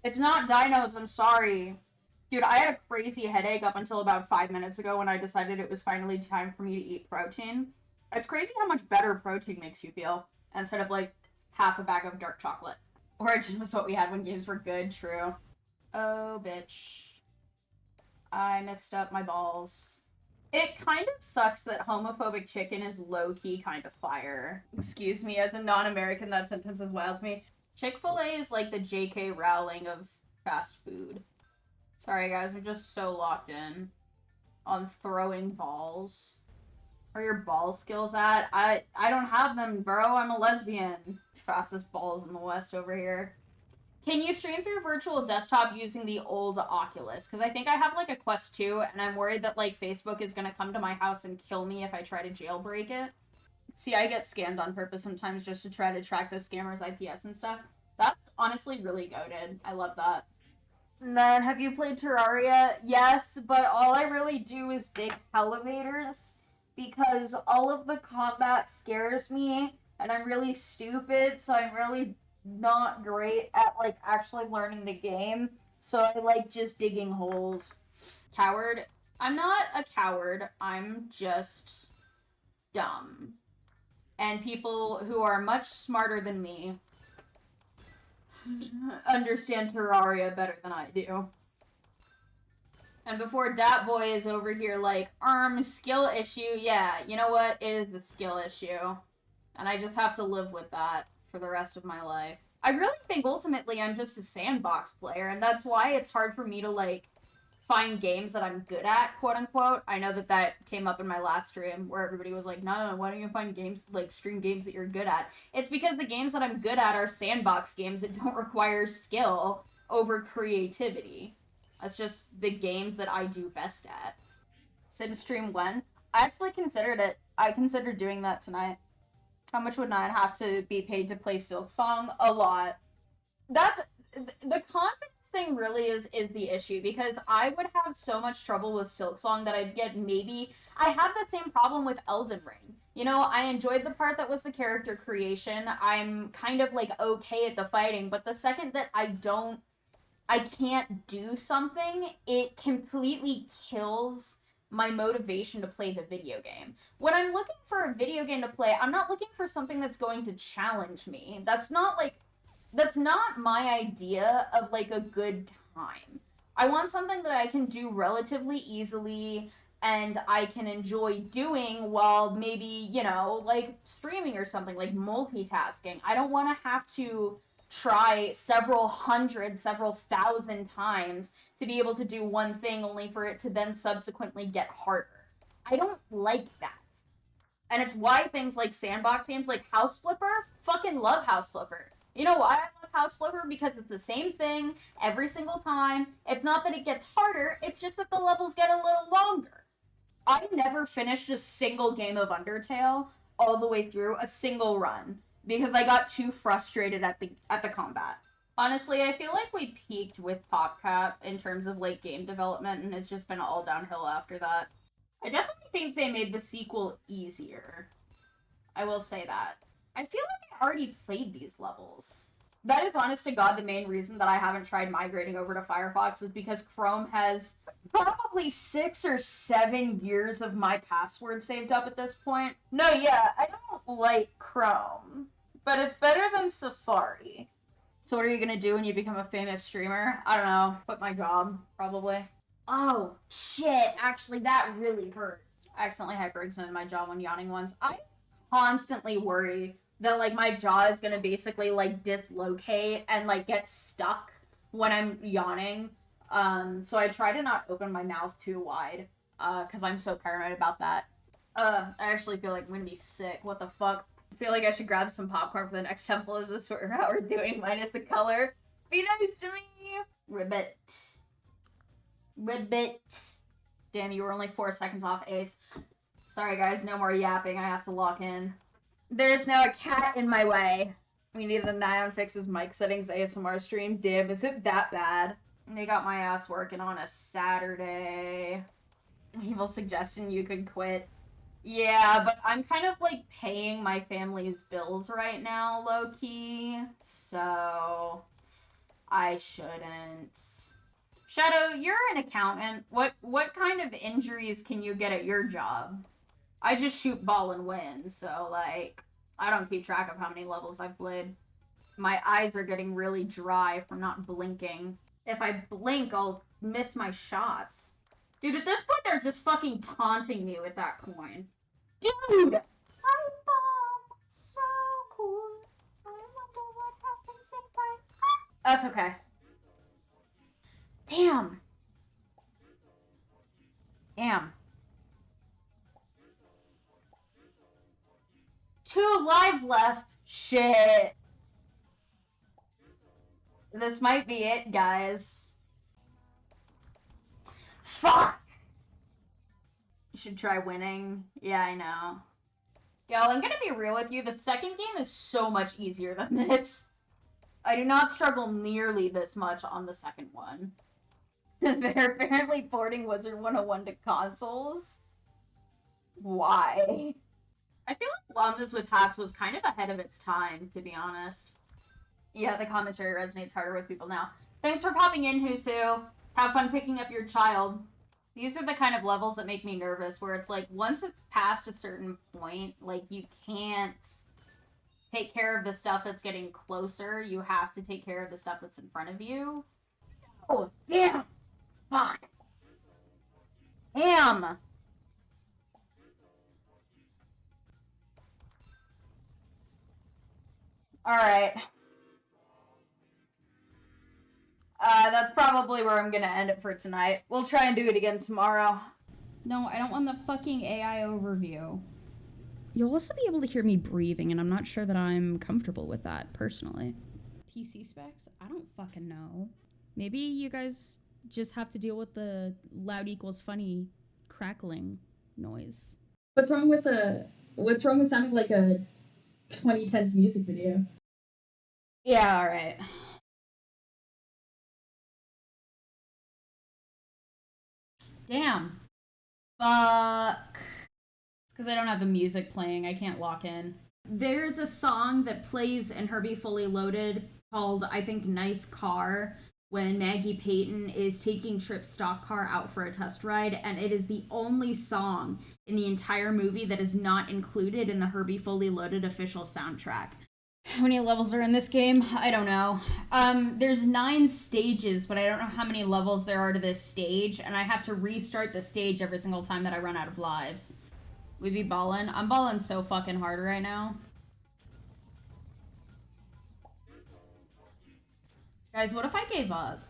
It's not dinos, I'm sorry. Dude, I had a crazy headache up until about 5 minutes ago when I decided it was finally time for me to eat protein. It's crazy how much better protein makes you feel instead of like half a bag of dark chocolate. Origin was what we had when games were good, true. Oh, bitch. I mixed up my balls. It kind of sucks that homophobic chicken is low-key kind of fire. Excuse me, as a non-American, that sentence is wild to me. Chick-fil-A is like the J.K. Rowling of fast food. Sorry, guys, I'm just so locked in on throwing balls. Where are your ball skills at? I don't have them, bro. I'm a lesbian. Fastest balls in the West over here. Can you stream through virtual desktop using the old Oculus? Because I think I have like a Quest 2, and I'm worried that like Facebook is going to come to my house and kill me if I try to jailbreak it. See, I get scammed on purpose sometimes just to try to track the scammers' IPS and stuff. That's honestly really goated. I love that. And then, have you played Terraria? Yes, but all I really do is dig elevators because all of the combat scares me, and I'm really stupid, so I'm really not great at like actually learning the game, so I like just digging holes. Coward? I'm not a coward, I'm just dumb. And people who are much smarter than me understand Terraria better than I do. And before Dat Boy is over here like, skill issue, yeah, you know what? It is the skill issue. And I just have to live with that for the rest of my life. I really think ultimately I'm just a sandbox player, and that's why it's hard for me to, like, find games that I'm good at, quote unquote. I know that that came up in my last stream where everybody was like, no, why don't you find games, like, stream games that you're good at? It's because the games that I'm good at are sandbox games that don't require skill over creativity. That's just the games that I do best at. Sim stream when? I actually considered it. I considered doing that tonight. How much would Nine have to be paid to play Silk Song? A lot. That's the confidence thing really is the issue, because I would have so much trouble with Silk Song that I'd get I have the same problem with Elden Ring. You know, I enjoyed the part that was the character creation. I'm kind of like okay at the fighting, but the second that I can't do something, it completely kills my motivation to play the video game. When I'm looking for a video game to play, I'm not looking for something that's going to challenge me. That's not my idea of like a good time. I want something that I can do relatively easily and I can enjoy doing while maybe, you know, like streaming or something, like multitasking. I don't want to have to try several thousand times to be able to do one thing only for it to then subsequently get harder. I don't like that. And it's why things like sandbox games like House Flipper, fucking love House Flipper. You know why I love House Flipper? Because it's the same thing every single time. It's not that it gets harder, it's just that the levels get a little longer. I never finished a single game of Undertale all the way through, a single run, because I got too frustrated at the combat. Honestly, I feel like we peaked with PopCap in terms of like game development, and it's just been all downhill after that. I definitely think they made the sequel easier. I will say that. I feel like I already played these levels. That is, honest to God, the main reason that I haven't tried migrating over to Firefox is because Chrome has probably 6 or 7 years of my password saved up at this point. No, yeah, I don't like Chrome, but it's better than Safari. So what are you gonna do when you become a famous streamer? I don't know. Quit my job, probably. Oh, shit. Actually, that really hurt. I accidentally hyperextended my jaw when yawning once. I constantly worry that, like, my jaw is gonna basically, like, dislocate and, like, get stuck when I'm yawning. So I try to not open my mouth too wide, because I'm so paranoid about that. I actually feel like I'm gonna be sick. What the fuck? I feel like I should grab some popcorn for the next temple. Is this what we're doing? Minus the color. Be nice to me! Ribbit. Ribbit. Damn, you were only 4 seconds off, Ace. Sorry, guys, no more yapping. I have to lock in. There's now a cat in my way. We needed a Nyan fix his mic settings ASMR stream. Damn, is it that bad? They got my ass working on a Saturday. Evil suggestion you could quit. Yeah, but I'm kind of, like, paying my family's bills right now, low-key. So I shouldn't. Shadow, you're an accountant. What kind of injuries can you get at your job? I just shoot ball and win, so, like, I don't keep track of how many levels I've played. My eyes are getting really dry from not blinking. If I blink, I'll miss my shots. Dude, at this point, they're just fucking taunting me with that coin. Dude! Pipe bomb! So cool. I wonder what happens if I... That's okay. Damn. Damn. 2 lives left. Shit. This might be it, guys. Fuck! You should try winning. Yeah, I know. Y'all, I'm gonna be real with you. The second game is so much easier than this. I do not struggle nearly this much on the second one. They're apparently porting Wizard 101 to consoles. Why? I feel like Llamas with Hats was kind of ahead of its time, to be honest. Yeah, the commentary resonates harder with people now. Thanks for popping in, Husu. Have fun picking up your child. These are the kind of levels that make me nervous, where it's like, once it's past a certain point, like, you can't take care of the stuff that's getting closer. You have to take care of the stuff that's in front of you. Oh, damn! Fuck! Damn! Alright. That's probably where I'm gonna end it for tonight. We'll try and do it again tomorrow. No, I don't want the fucking AI overview. You'll also be able to hear me breathing, and I'm not sure that I'm comfortable with that, personally. PC specs? I don't fucking know. Maybe you guys just have to deal with the loud equals funny crackling noise. What's wrong with sounding like a 2010s music video? Yeah, alright. Damn. Fuck. It's because I don't have the music playing. I can't lock in. There's a song that plays in Herbie Fully Loaded called, I think, Nice Car, when Maggie Payton is taking Trip's stock car out for a test ride, and it is the only song in the entire movie that is not included in the Herbie Fully Loaded official soundtrack. How many levels are in this game? I don't know. There's 9 stages, but I don't know how many levels there are to this stage, and I have to restart the stage every single time that I run out of lives. We be ballin'? I'm ballin' so fucking hard right now. Guys, what if I gave up?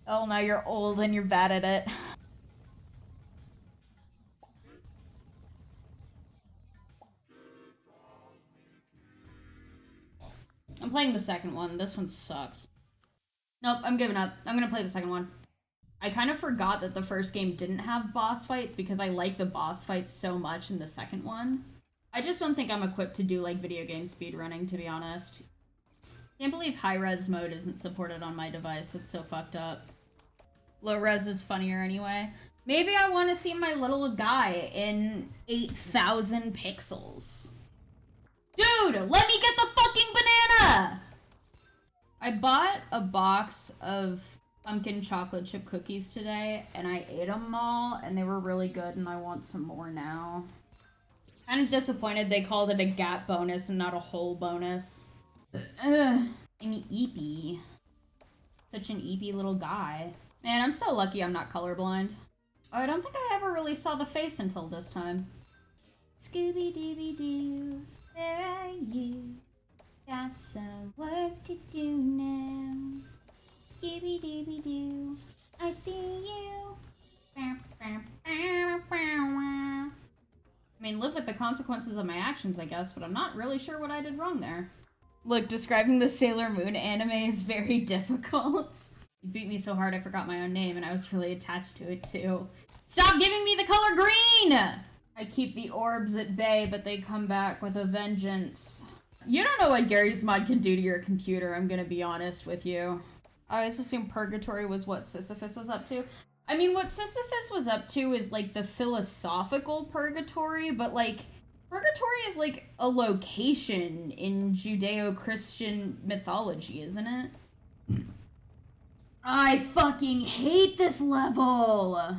Oh, now you're old and you're bad at it. I'm playing the second one. This one sucks. Nope, I'm giving up. I'm gonna play the second one. I kind of forgot that the first game didn't have boss fights because I like the boss fights so much in the second one. I just don't think I'm equipped to do, like, video game speedrunning, to be honest. Can't believe high-res mode isn't supported on my device. That's so fucked up. Low-res is funnier anyway. Maybe I want to see my little guy in 8,000 pixels. Dude, let me get the fucking banana! I bought a box of pumpkin chocolate chip cookies today, and I ate them all, and they were really good, and I want some more now. Kind of disappointed they called it a gap bonus and not a whole bonus. Ugh. I'm eepy. Such an eepy little guy. Man, I'm so lucky I'm not colorblind. Oh, I don't think I ever really saw the face until this time. Scooby-Dooby-Doo, where are you? Got some work to do now. Scooby-Dooby-Doo, I see you. I mean, live with the consequences of my actions, I guess, but I'm not really sure what I did wrong there. Look, describing the Sailor Moon anime is very difficult. You beat me so hard I forgot my own name, and I was really attached to it, too. Stop giving me the color green! I keep the orbs at bay, but they come back with a vengeance. You don't know what Gary's mod can do to your computer, I'm gonna be honest with you. I always assumed Purgatory was what Sisyphus was up to. I mean, what Sisyphus was up to is, like, the philosophical purgatory, but, like, purgatory is, like, a location in Judeo-Christian mythology, isn't it? I fucking hate this level!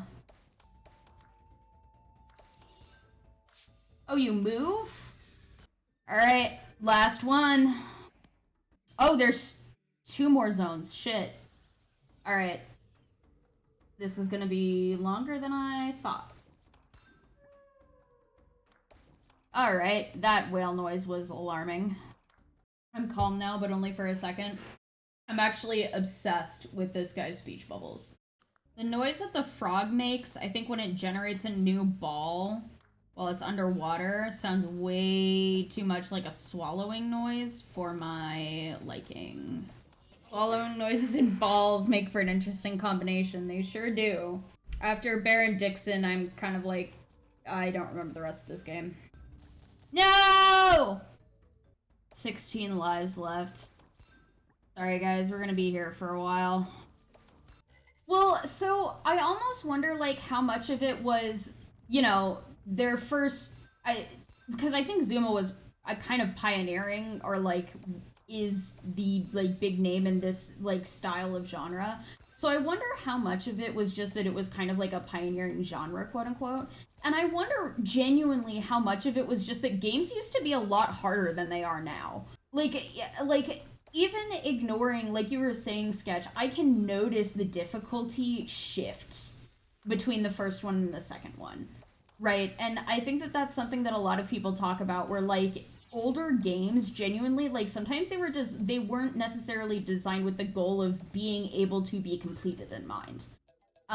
Oh, you move? Alright, last one. Oh, there's 2 more zones. Shit. Alright. This is gonna be longer than I thought. Alright, that whale noise was alarming. I'm calm now, but only for a second. I'm actually obsessed with this guy's speech bubbles. The noise that the frog makes, I think when it generates a new ball while it's underwater, sounds way too much like a swallowing noise for my liking. Swallowing noises and balls make for an interesting combination. They sure do. After Baron Dixon, I'm kind of like, I don't remember the rest of this game. No! 16 lives left. Sorry guys, we're gonna be here for a while. Well, so I almost wonder like how much of it was, you know, their first, because I think Zuma was a kind of pioneering or like is the like big name in this like style of genre. So I wonder how much of it was just that it was kind of like a pioneering genre, quote unquote. And I wonder genuinely how much of it was just that games used to be a lot harder than they are now. Like even ignoring, like you were saying, Sketch, I can notice the difficulty shift between the first one and the second one, right? And I think that that's something that a lot of people talk about, where like older games genuinely, like sometimes they weren't necessarily designed with the goal of being able to be completed in mind.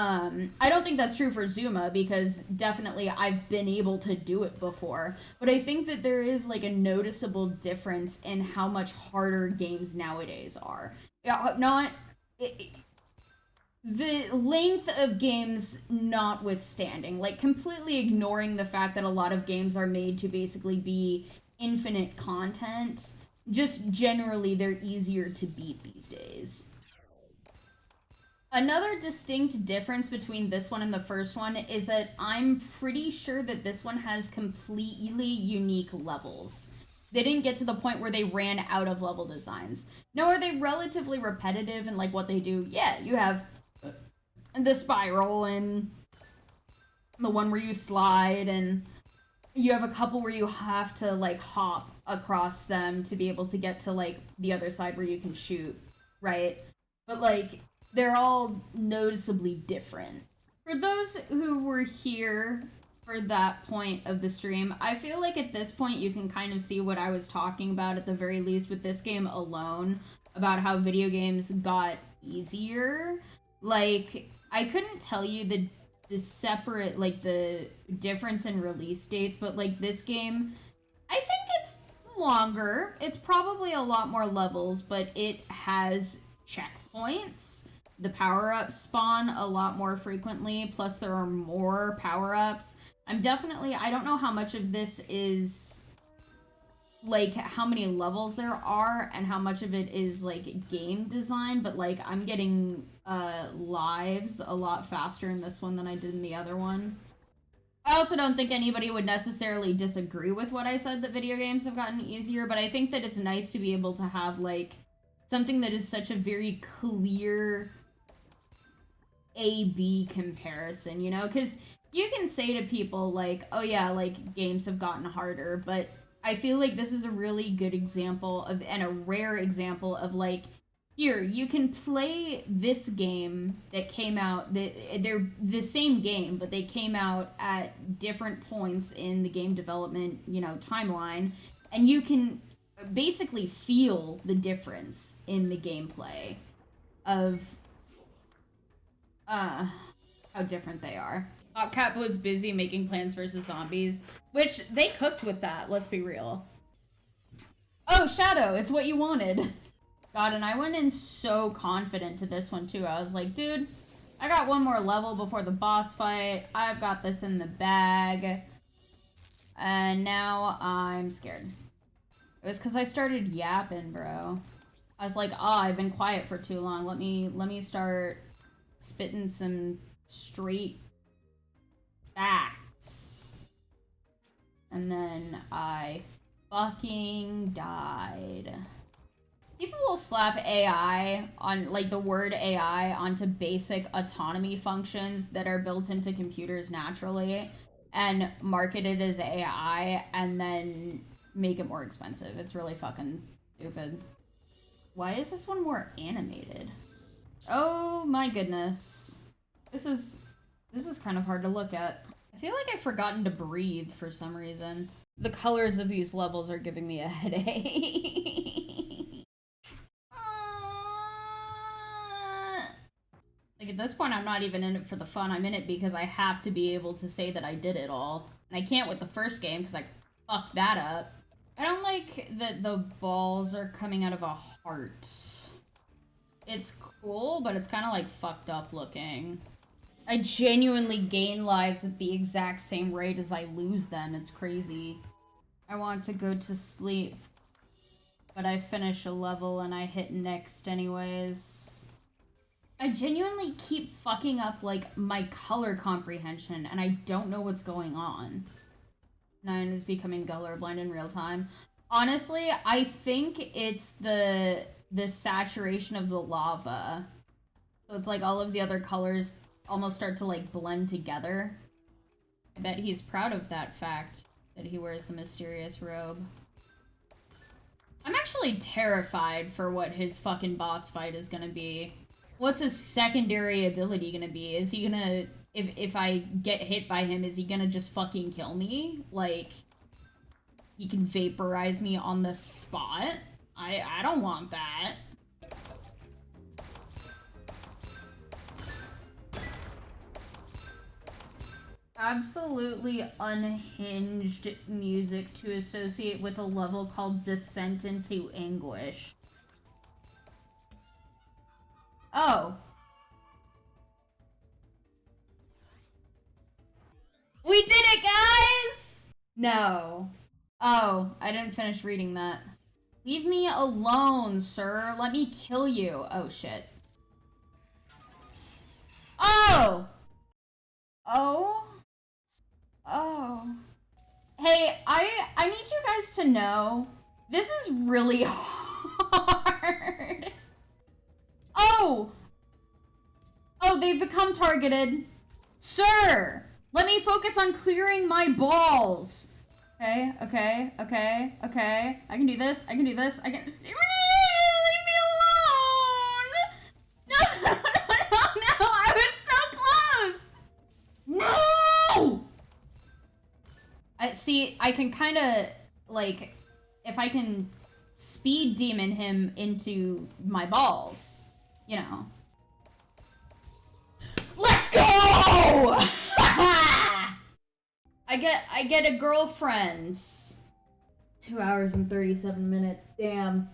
I don't think that's true for Zuma, because definitely I've been able to do it before, but I think that there is like a noticeable difference in how much harder games nowadays are. The length of games notwithstanding, like completely ignoring the fact that a lot of games are made to basically be infinite content, just generally they're easier to beat these days. Another distinct difference between this one and the first one is that I'm pretty sure that this one has completely unique levels. They didn't get to the point where they ran out of level designs. Now, are they relatively repetitive in like what they do? Yeah, you have the spiral and the one where you slide, and you have a couple where you have to like hop across them to be able to get to like the other side where you can shoot, right? But like, they're all noticeably different. For those who were here for that point of the stream, I feel like at this point you can kind of see what I was talking about at the very least with this game alone, about how video games got easier. Like, I couldn't tell you the separate, like, the difference in release dates, but like this game, I think it's longer. It's probably a lot more levels, but it has checkpoints. The power-ups spawn a lot more frequently, plus there are more power-ups. I don't know how much of this is, like, how many levels there are, and how much of it is, like, game design, but, like, I'm getting, lives a lot faster in this one than I did in the other one. I also don't think anybody would necessarily disagree with what I said, that video games have gotten easier, but I think that it's nice to be able to have, like, something that is such a very clear A-B comparison, you know? Because you can say to people, like, oh yeah, like, games have gotten harder, but I feel like this is a really good example of, and a rare example of, like, here, you can play this game that came out, they're the same game, but they came out at different points in the game development, you know, timeline, and you can basically feel the difference in the gameplay of how different they are. Cap was busy making Plants vs. Zombies, which they cooked with that, let's be real. Oh, Shadow, it's what you wanted. God, and I went in so confident to this one too. I was like, dude, I got one more level before the boss fight. I've got this in the bag. And now I'm scared. It was because I started yapping, bro. I was like, I've been quiet for too long. Let me start spitting some straight facts. And then I fucking died. People will slap AI on, like, the word AI onto basic autonomy functions that are built into computers naturally and market it as AI and then make it more expensive. It's really fucking stupid. Why is this one more animated? Oh my goodness. This is kind of hard to look at. I feel like I've forgotten to breathe for some reason. The colors of these levels are giving me a headache. Like, at this point, I'm not even in it for the fun. I'm in it because I have to be able to say that I did it all. And I can't with the first game because I fucked that up. I don't like that the balls are coming out of a heart. It's cool, but it's kind of, like, fucked up looking. I genuinely gain lives at the exact same rate as I lose them. It's crazy. I want to go to sleep, but I finish a level and I hit next anyways. I genuinely keep fucking up, like, my color comprehension, and I don't know what's going on. 9 is becoming colorblind in real time. Honestly, I think it's the saturation of the lava. So it's like all of the other colors almost start to, like, blend together. I bet he's proud of that fact, that he wears the mysterious robe. I'm actually terrified for what his fucking boss fight is gonna be. What's his secondary ability gonna be? Is he gonna... If I get hit by him, is he gonna just fucking kill me? Like, he can vaporize me on the spot? I don't want that. Absolutely unhinged music to associate with a level called Descent into Anguish. Oh. We did it, guys! No. Oh, I didn't finish reading that. Leave me alone, sir. Let me kill you. Oh, shit. Oh! Oh? Oh. Hey, I need you guys to know, this is really hard. Oh! Oh, they've become targeted. Sir! Let me focus on clearing my balls. Okay, okay, okay, okay. I can do this, I can do this, I can... Leave me alone! No, no, no, no, no! I was so close! No! I can kind of, like, if I can speed demon him into my balls, you know. Let's go! I get a girlfriend. 2 hours and 37 minutes. Damn.